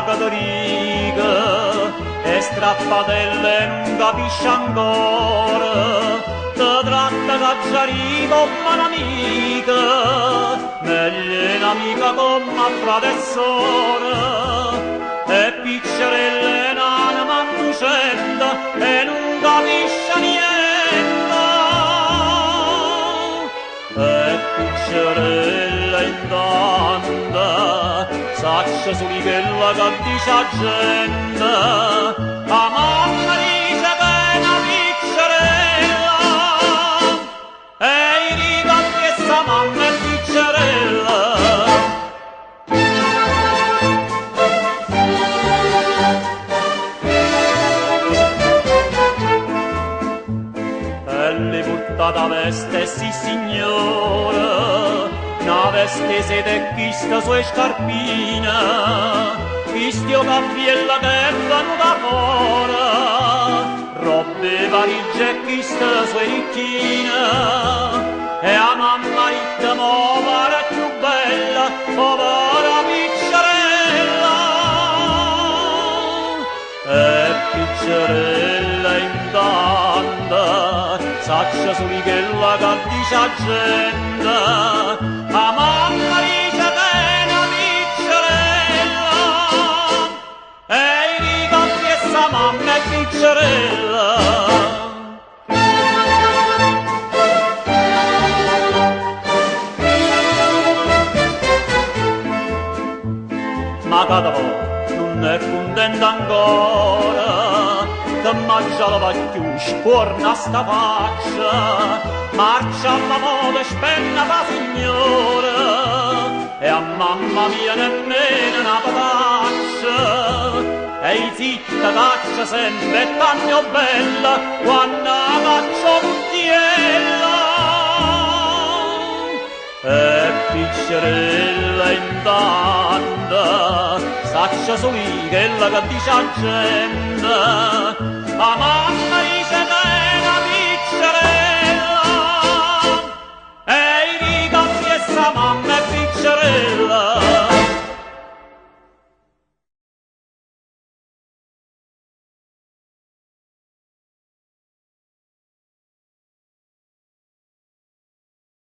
la Caterica e strappatelle non capisce ancora, te tratta cacciarita come un'amica, meglio un'amica come frate e sorella, e piccerelle nana manducenda e non capisce niente, e piccerelle intanto saccia su di quella che dice a gente, la mamma dice che è una piccerella, e i ricatti che sa mamma è piccerella. E le portata veste, sì signora, una veste se tecchista sue scarpine, vistio cappiella che è venuta fuori, robbe valigie chista sue ricchine, e a mamma ritta mo pare più bella, povera piccerella, e piccerella intanto saccia su di quella che dice a gente, la mamma dice che è una piccerella, e i ricordi che sa mamma è piccerella. Ma Cadavo non è contenta ancora, che mangia la vacchiù, scorna sta faccia, marcia alla moda e spenna la signora, e a mamma mia nemmeno una pataccia, e zitta caccia sempre tanto bella, quando la caccia cuttiella, e piccerella intanto saccia soli che la che dice a gente, la mamma